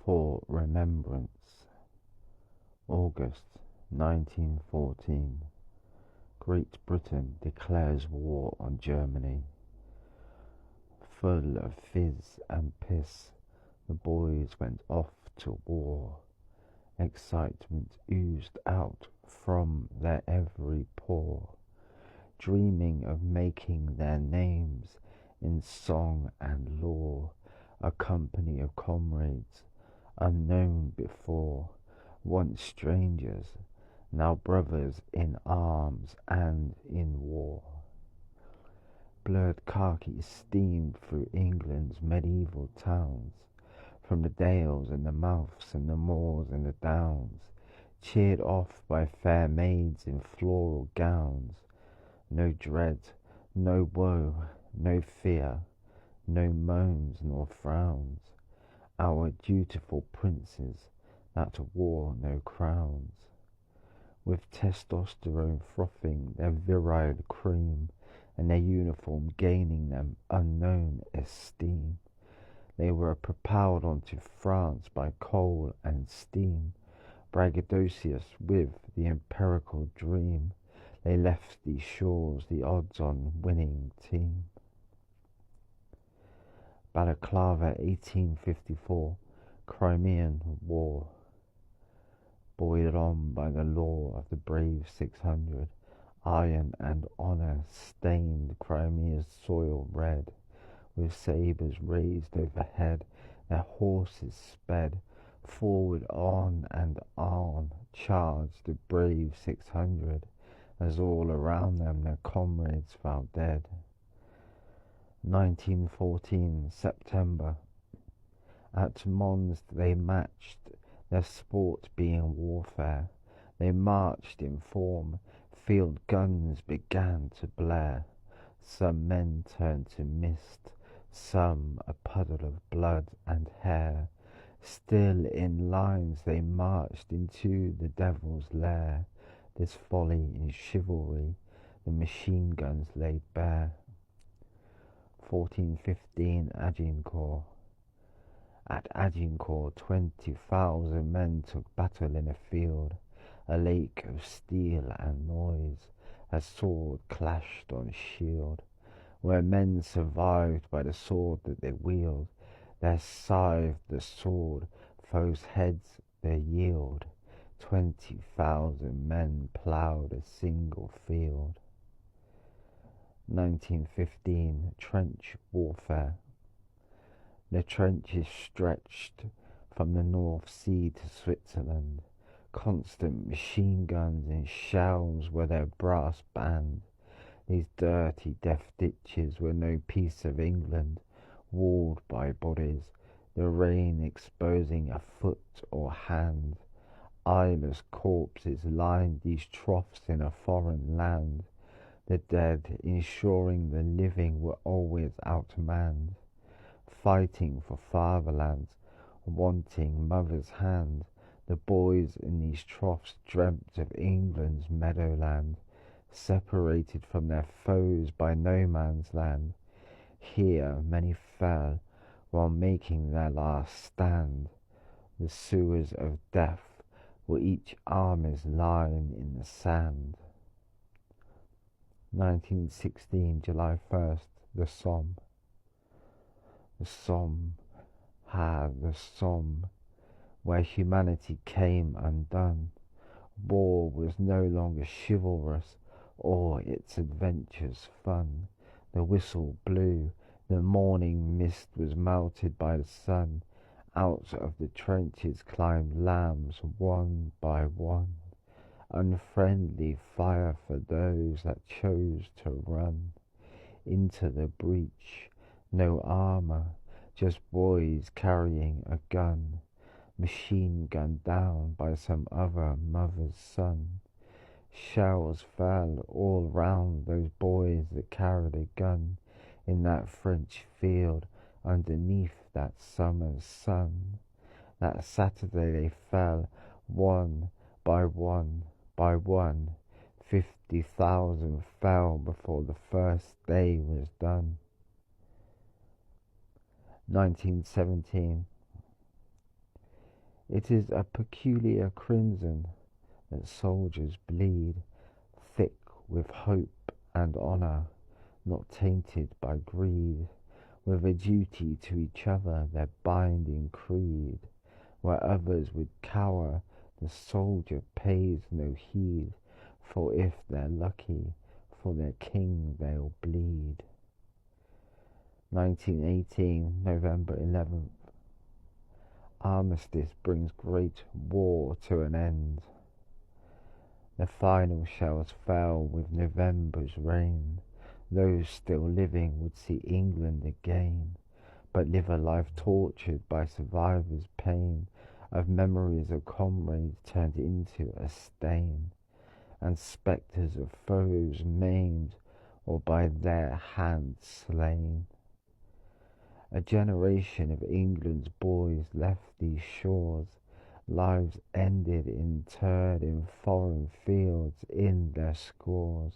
for Remembrance, August 1914. Great Britain declares war on Germany. Full of fizz and piss, the boys went off to war. Excitement oozed out from their every pore, dreaming of making their names in song and lore. A company of comrades, unknown before, once strangers, now brothers in arms and in war. Blurred khaki steamed through England's medieval towns, from the dales and the mouths and the moors and the downs, cheered off by fair maids in floral gowns. No dread, no woe, no fear, no moans nor frowns, our dutiful princes that wore no crowns. With testosterone frothing their virile cream, and their uniform gaining them unknown esteem, they were propelled on to France by coal and steam. Braggadocious with the empirical dream, they left these shores the odds-on winning team. Balaclava 1854, Crimean War. Buoyed on by the law of the brave 600, iron and honour stained Crimea's soil red. With sabres raised overhead, their horses sped forward, on and on charged the brave 600, as all around them their comrades fell dead. 1914 September. At Mons they matched, their sport being warfare. They marched in form, field guns began to blare. Some men turned to mist, some a puddle of blood and hair. Still in lines they marched into the devil's lair. This folly in chivalry the machine guns laid bare. 1415 Agincourt. At Agincourt 20,000 men took battle in a field, a lake of steel and noise, as sword clashed on shield. Where men survived by the sword that they wield, their scythe the sword, foes' heads their yield. 20,000 men ploughed a single field. 1915 Trench Warfare. The trenches stretched from the North Sea to Switzerland. Constant machine guns and shells were their brass band. These dirty, death ditches were no piece of England, walled by bodies, the rain exposing a foot or hand. Eyeless corpses lined these troughs in a foreign land. The dead, ensuring the living, were always outmanned, fighting for fatherlands, wanting mother's hand. The boys in these troughs dreamt of England's meadowland, separated from their foes by no man's land. Here many fell while making their last stand. The sewers of death were each army's line in the sand. 1916 July 1st, the Somme. The Somme, the Somme, where humanity came undone. War was no longer chivalrous, or its adventures fun. The whistle blew, the morning mist was melted by the sun. Out of the trenches climbed lambs one by one. Unfriendly fire for those that chose to run into the breach. No armor, just boys carrying a gun. Machine gunned down by some other mother's son. Shells fell all round those boys that carried a gun in that French field underneath that summer's sun. That Saturday they fell one by one by one. 50,000 fell before the first day was done. 1917 It is a peculiar crimson that soldiers bleed, thick with hope and honour, not tainted by greed, with a duty to each other, their binding creed. Where others would cower, the soldier pays no heed, for if they're lucky, for their king they'll bleed. 1918, November 11th. Armistice brings great war to an end. The final shells fell with November's rain. Those still living would see England again, but live a life tortured by survivors' pain, of memories of comrades turned into a stain, and spectres of foes maimed or by their hands slain. A generation of England's boys left these shores, lives ended interred in foreign fields in their scores.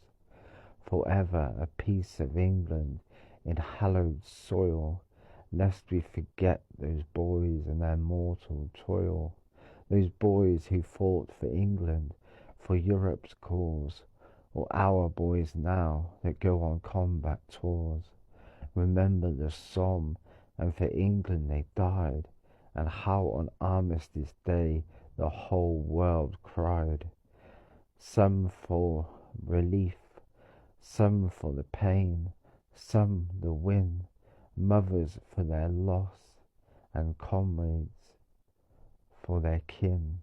Forever a piece of England in hallowed soil, lest we forget those boys and their mortal toil, those boys who fought for England, for Europe's cause, or our boys now that go on combat tours. Remember the Somme, and for England they died, and how on Armistice Day the whole world cried. Some for relief, some for the pain, some the win, mothers for their loss, and comrades for their kin.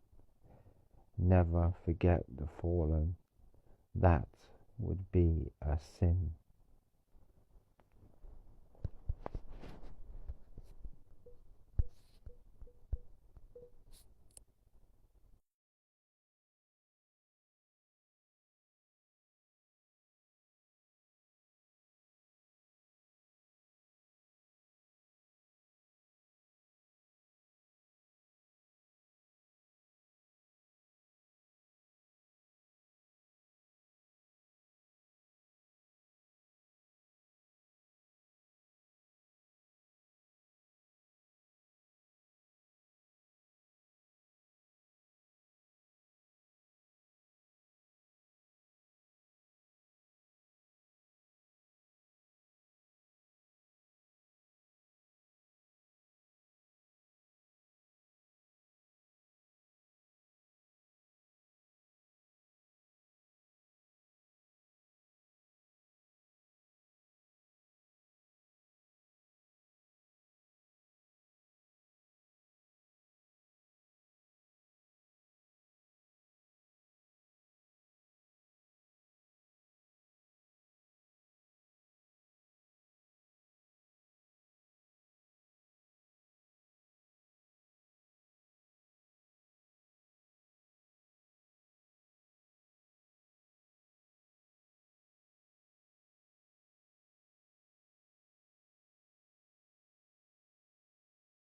Never forget the fallen, that would be a sin.